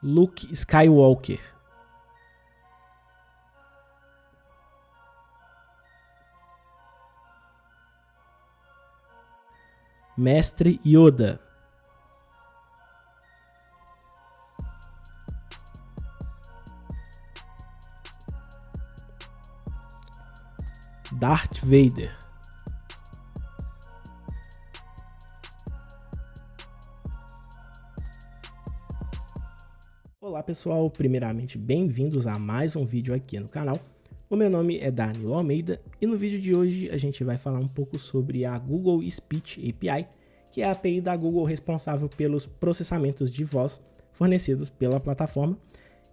Luke Skywalker. Mestre Yoda. Darth Vader. Olá pessoal, primeiramente bem-vindos a mais um vídeo aqui no canal. O meu nome é Danilo Almeida e no vídeo de hoje a gente vai falar um pouco sobre a Google Speech API, que é a API da Google responsável pelos processamentos de voz fornecidos pela plataforma.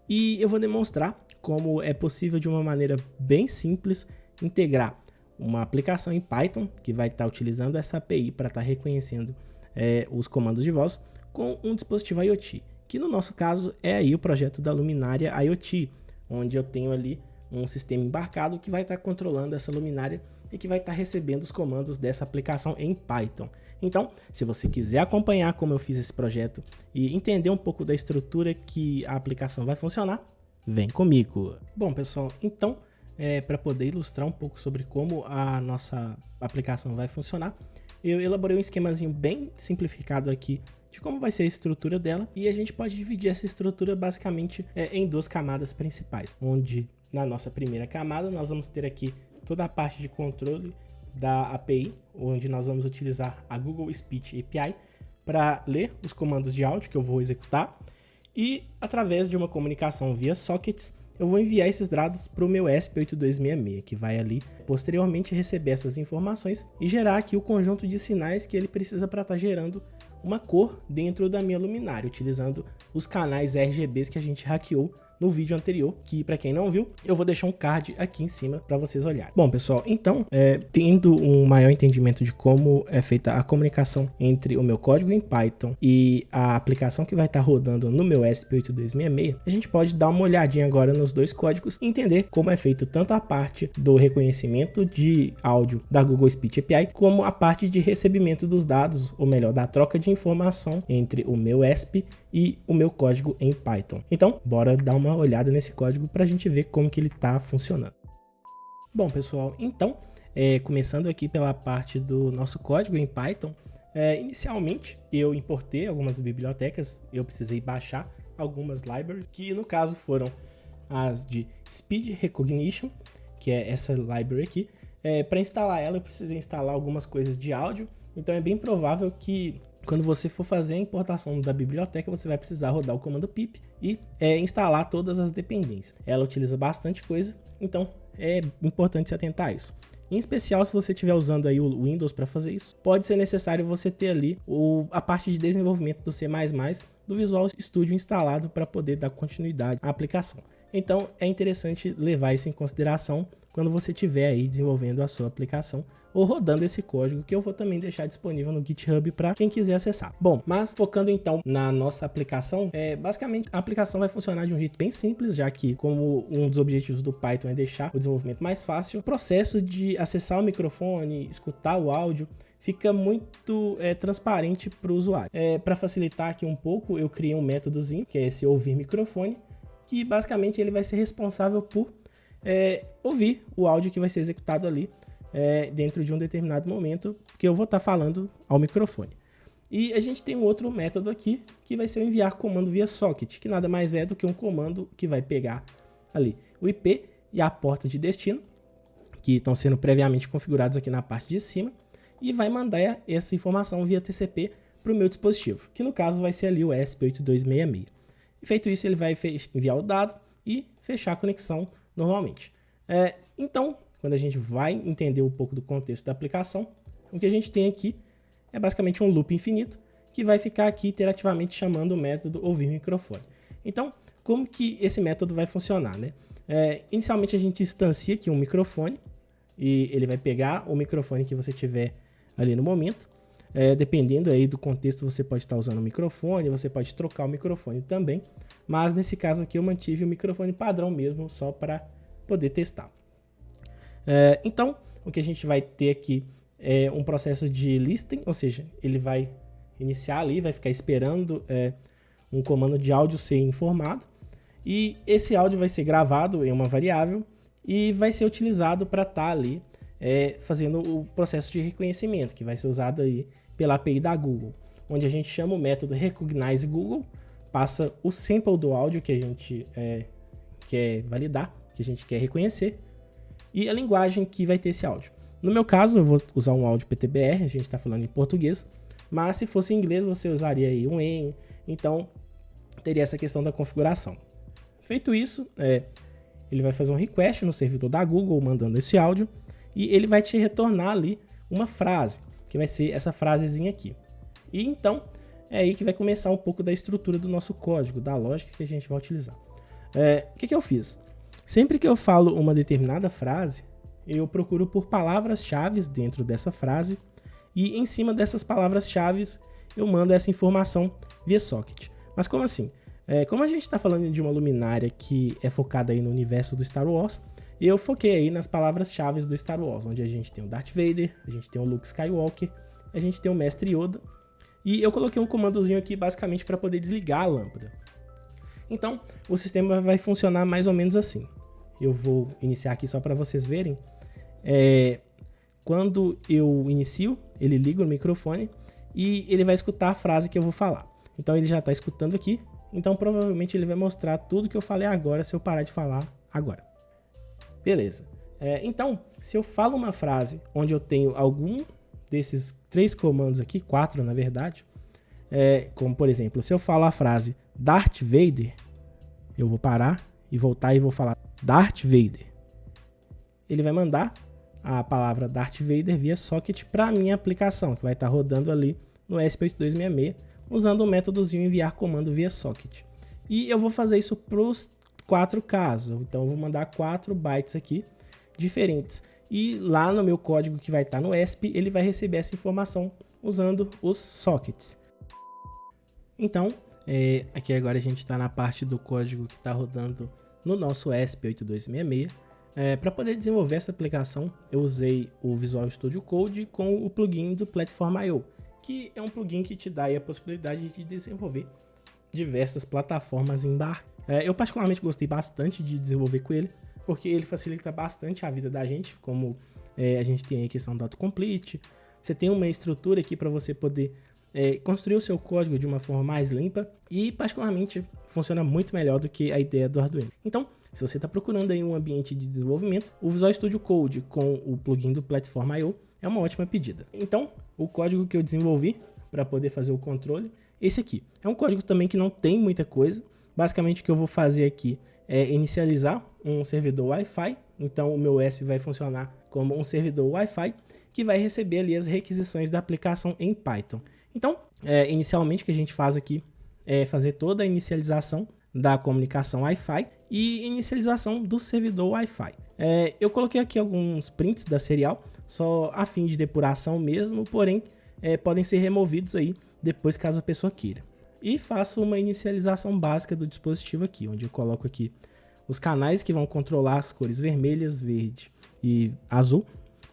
E eu vou demonstrar como é possível de uma maneira bem simples integrar uma aplicação em Python que vai estar utilizando essa API para estar reconhecendo os comandos de voz com um dispositivo IoT, que no nosso caso é aí o projeto da luminária IoT, onde eu tenho ali um sistema embarcado que vai estar controlando essa luminária e que vai estar recebendo os comandos dessa aplicação em Python. Então, se você quiser acompanhar como eu fiz esse projeto e entender um pouco da estrutura que a aplicação vai funcionar, vem comigo. Bom pessoal, então para poder ilustrar um pouco sobre como a nossa aplicação vai funcionar, eu elaborei um esquemazinho bem simplificado aqui de como vai ser a estrutura dela, e a gente pode dividir essa estrutura basicamente em duas camadas principais, onde na nossa primeira camada nós vamos ter aqui toda a parte de controle da API, onde nós vamos utilizar a Google Speech API para ler os comandos de áudio que eu vou executar, e através de uma comunicação via sockets eu vou enviar esses dados para o meu ESP8266, que vai ali posteriormente receber essas informações e gerar aqui o conjunto de sinais que ele precisa para estar gerando uma cor dentro da minha luminária, utilizando os canais RGBs que a gente hackeou no vídeo anterior, que para quem não viu, eu vou deixar um card aqui em cima para vocês olharem. Bom pessoal, então, tendo um maior entendimento de como é feita a comunicação entre o meu código em Python e a aplicação que vai estar rodando no meu ESP8266, a gente pode dar uma olhadinha agora nos dois códigos e entender como é feito tanto a parte do reconhecimento de áudio da Google Speech API, como a parte de recebimento dos dados, ou melhor, da troca de informação entre o meu ESP e o meu código em Python. Então, bora dar uma olhada nesse código para a gente ver como que ele está funcionando. Bom, pessoal, então, começando aqui pela parte do nosso código em Python, inicialmente eu importei algumas bibliotecas, eu precisei baixar algumas libraries, que no caso foram as de Speech Recognition, que é essa library aqui. Para instalar ela, eu precisei instalar algumas coisas de áudio, então é bem provável que quando você for fazer a importação da biblioteca, você vai precisar rodar o comando pip e instalar todas as dependências. Ela utiliza bastante coisa, então é importante se atentar a isso. Em especial, se você estiver usando aí o Windows para fazer isso, pode ser necessário você ter ali a parte de desenvolvimento do C++, do Visual Studio instalado para poder dar continuidade à aplicação. Então é interessante levar isso em consideração quando você estiver aí desenvolvendo a sua aplicação ou rodando esse código, que eu vou também deixar disponível no GitHub para quem quiser acessar. Bom, mas focando então na nossa aplicação, basicamente a aplicação vai funcionar de um jeito bem simples, já que como um dos objetivos do Python é deixar o desenvolvimento mais fácil, o processo de acessar o microfone, escutar o áudio, fica muito transparente para o usuário. Para facilitar aqui um pouco, eu criei um métodozinho, que é esse ouvir microfone, que basicamente ele vai ser responsável por ouvir o áudio que vai ser executado ali dentro de um determinado momento que eu vou estar falando ao microfone. E a gente tem um outro método aqui que vai ser o enviar comando via socket, que nada mais é do que um comando que vai pegar ali o IP e a porta de destino, que estão sendo previamente configurados aqui na parte de cima, e vai mandar essa informação via TCP para o meu dispositivo, que no caso vai ser ali o ESP8266. E feito isso, ele vai enviar o dado e fechar a conexão normalmente. Então, quando a gente vai entender um pouco do contexto da aplicação, o que a gente tem aqui é basicamente um loop infinito que vai ficar aqui iterativamente chamando o método ouvir microfone. Então, como que esse método vai funcionar, né? Inicialmente a gente instancia aqui um microfone e ele vai pegar o microfone que você tiver ali no momento. Dependendo aí do contexto, você pode estar usando o microfone, você pode trocar o microfone também, mas nesse caso aqui eu mantive o microfone padrão mesmo, só para poder testar. Então, o que a gente vai ter aqui é um processo de listening, ou seja, ele vai iniciar ali, vai ficar esperando um comando de áudio ser informado, e esse áudio vai ser gravado em uma variável e vai ser utilizado para estar ali fazendo o processo de reconhecimento, que vai ser usado aí pela API da Google, onde a gente chama o método Recognize Google, passa o sample do áudio que a gente quer validar, que a gente quer reconhecer, e a linguagem que vai ter esse áudio. No meu caso, eu vou usar um áudio PTBR, a gente está falando em português, mas se fosse em inglês, você usaria aí um EN, então teria essa questão da configuração. Feito isso, ele vai fazer um request no servidor da Google, mandando esse áudio, e ele vai te retornar ali uma frase, que vai ser essa frasezinha aqui. E então, é aí que vai começar um pouco da estrutura do nosso código, da lógica que a gente vai utilizar. O que eu fiz? Sempre que eu falo uma determinada frase, eu procuro por palavras-chave dentro dessa frase, e em cima dessas palavras-chave eu mando essa informação via socket. Mas como assim? Como a gente está falando de uma luminária que é focada aí no universo do Star Wars, eu foquei aí nas palavras-chave do Star Wars, onde a gente tem o Darth Vader, a gente tem o Luke Skywalker, a gente tem o Mestre Yoda, e eu coloquei um comandozinho aqui basicamente para poder desligar a lâmpada. Então, o sistema vai funcionar mais ou menos assim. Eu vou iniciar aqui só para vocês verem. Quando eu inicio, ele liga o microfone e ele vai escutar a frase que eu vou falar. Então ele já está escutando aqui, então provavelmente ele vai mostrar tudo que eu falei agora se eu parar de falar agora. Beleza. Então, se eu falo uma frase onde eu tenho algum desses 3 comandos aqui, 4 na verdade, como por exemplo, se eu falo a frase Darth Vader, eu vou parar e voltar e vou falar Darth Vader. Ele vai mandar a palavra Darth Vader via socket para a minha aplicação, que vai estar rodando ali no ESP8266, usando o métodozinho enviar comando via socket. E eu vou fazer isso para os 4 casos, então eu vou mandar 4 bytes aqui diferentes. E lá no meu código que vai estar no ESP, ele vai receber essa informação usando os sockets. Então, aqui agora a gente está na parte do código que está rodando no nosso ESP8266. Para poder desenvolver essa aplicação, eu usei o Visual Studio Code com o plugin do Platform.io, que é um plugin que te dá aí a possibilidade de desenvolver diversas plataformas em embarque. Eu particularmente gostei bastante de desenvolver com ele, porque ele facilita bastante a vida da gente, como a gente tem a questão do autocomplete, você tem uma estrutura aqui para você poder construir o seu código de uma forma mais limpa e particularmente funciona muito melhor do que a ideia do Arduino. Então, se você está procurando aí um ambiente de desenvolvimento, o Visual Studio Code com o plugin do Platform.io é uma ótima pedida. Então, o código que eu desenvolvi para poder fazer o controle, esse aqui. É um código também que não tem muita coisa. Basicamente o que eu vou fazer aqui é inicializar um servidor Wi-Fi. Então o meu ESP vai funcionar como um servidor Wi-Fi que vai receber ali as requisições da aplicação em Python. Então, inicialmente o que a gente faz aqui é fazer toda a inicialização da comunicação Wi-Fi e inicialização do servidor Wi-Fi. Eu coloquei aqui alguns prints da serial, só a fim de depuração mesmo, porém podem ser removidos aí depois caso a pessoa queira. E faço uma inicialização básica do dispositivo aqui, onde eu coloco aqui os canais que vão controlar as cores vermelhas, verde e azul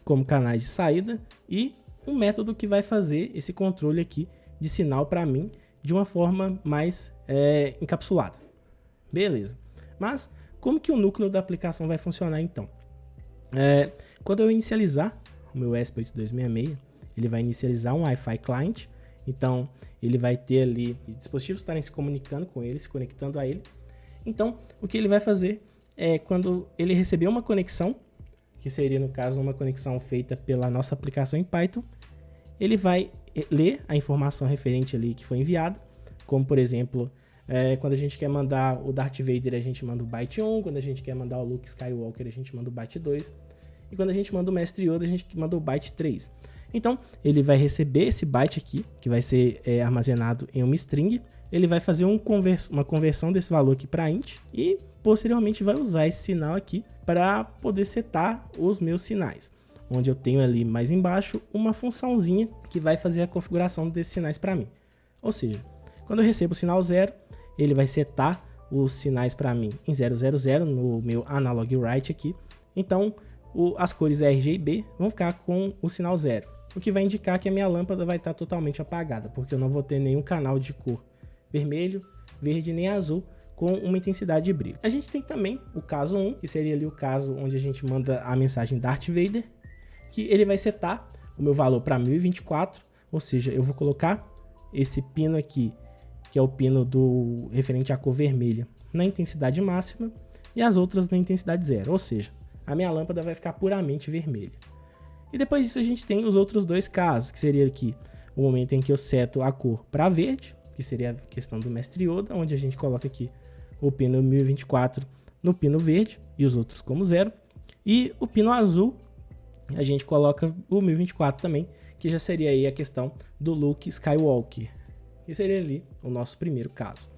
como canais de saída e um método que vai fazer esse controle aqui de sinal para mim de uma forma mais encapsulada. Beleza. Mas como que o núcleo da aplicação vai funcionar então? Quando eu inicializar o meu ESP8266, ele vai inicializar um Wi-Fi client. Então ele vai ter ali dispositivos estarem se comunicando com ele, se conectando a ele. Então o que ele vai fazer é quando ele receber uma conexão, que seria no caso uma conexão feita pela nossa aplicação em Python, ele vai ler a informação referente ali que foi enviada, como por exemplo, quando a gente quer mandar o Darth Vader a gente manda o byte 1, quando a gente quer mandar o Luke Skywalker a gente manda o byte 2, e quando a gente manda o Mestre Yoda a gente manda o byte 3. Então, ele vai receber esse byte aqui, que vai ser armazenado em uma string, ele vai fazer uma conversão desse valor aqui para int e posteriormente vai usar esse sinal aqui para poder setar os meus sinais, onde eu tenho ali mais embaixo uma funçãozinha que vai fazer a configuração desses sinais para mim. Ou seja, quando eu recebo o sinal 0, ele vai setar os sinais para mim em 000 no meu analog write aqui, então as cores RGB vão ficar com o sinal 0. O que vai indicar que a minha lâmpada vai estar totalmente apagada, porque eu não vou ter nenhum canal de cor vermelho, verde nem azul com uma intensidade de brilho. A gente tem também o caso 1, que seria ali o caso onde a gente manda a mensagem Darth Vader, que ele vai setar o meu valor para 1024, ou seja, eu vou colocar esse pino aqui, que é o pino do referente à cor vermelha, na intensidade máxima e as outras na intensidade 0, ou seja, a minha lâmpada vai ficar puramente vermelha. E depois disso a gente tem os outros dois casos, que seria aqui o momento em que eu seto a cor para verde, que seria a questão do Mestre Yoda, onde a gente coloca aqui o pino 1024 no pino verde e os outros como 0. E o pino azul, a gente coloca o 1024 também, que já seria aí a questão do Luke Skywalker. E seria ali o nosso primeiro caso.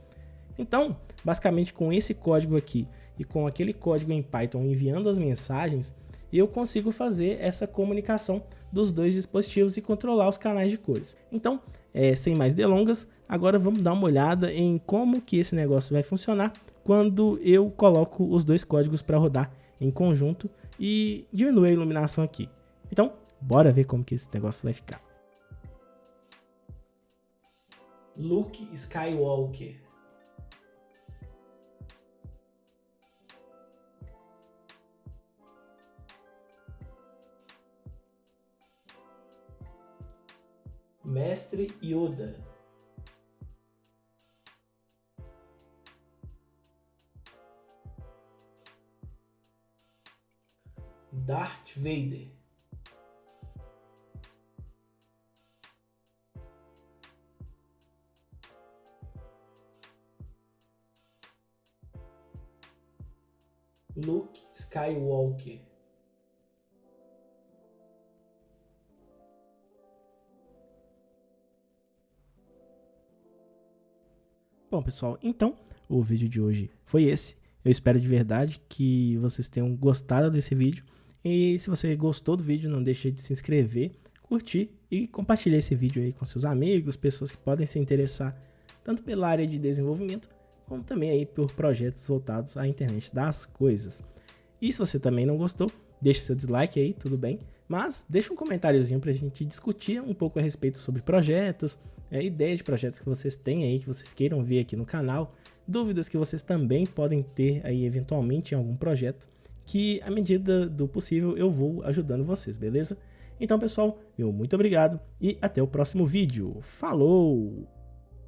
Então, basicamente com esse código aqui e com aquele código em Python enviando as mensagens, eu consigo fazer essa comunicação dos dois dispositivos e controlar os canais de cores. Então, sem mais delongas, agora vamos dar uma olhada em como que esse negócio vai funcionar quando eu coloco os dois códigos para rodar em conjunto e diminuo a iluminação aqui. Então, bora ver como que esse negócio vai ficar. Luke Skywalker. Mestre Yoda. Darth Vader. Luke Skywalker. Bom, pessoal, então o vídeo de hoje foi esse. Eu espero de verdade que vocês tenham gostado desse vídeo. E se você gostou do vídeo, não deixe de se inscrever, curtir e compartilhar esse vídeo aí com seus amigos, pessoas que podem se interessar tanto pela área de desenvolvimento, como também aí por projetos voltados à internet das coisas. E se você também não gostou, deixa seu dislike aí, tudo bem. Mas deixa um comentáriozinho pra gente discutir um pouco a respeito sobre projetos, ideias de projetos que vocês têm aí, que vocês queiram ver aqui no canal, dúvidas que vocês também podem ter aí eventualmente em algum projeto, que à medida do possível eu vou ajudando vocês, beleza? Então pessoal, muito obrigado e até o próximo vídeo. Falou!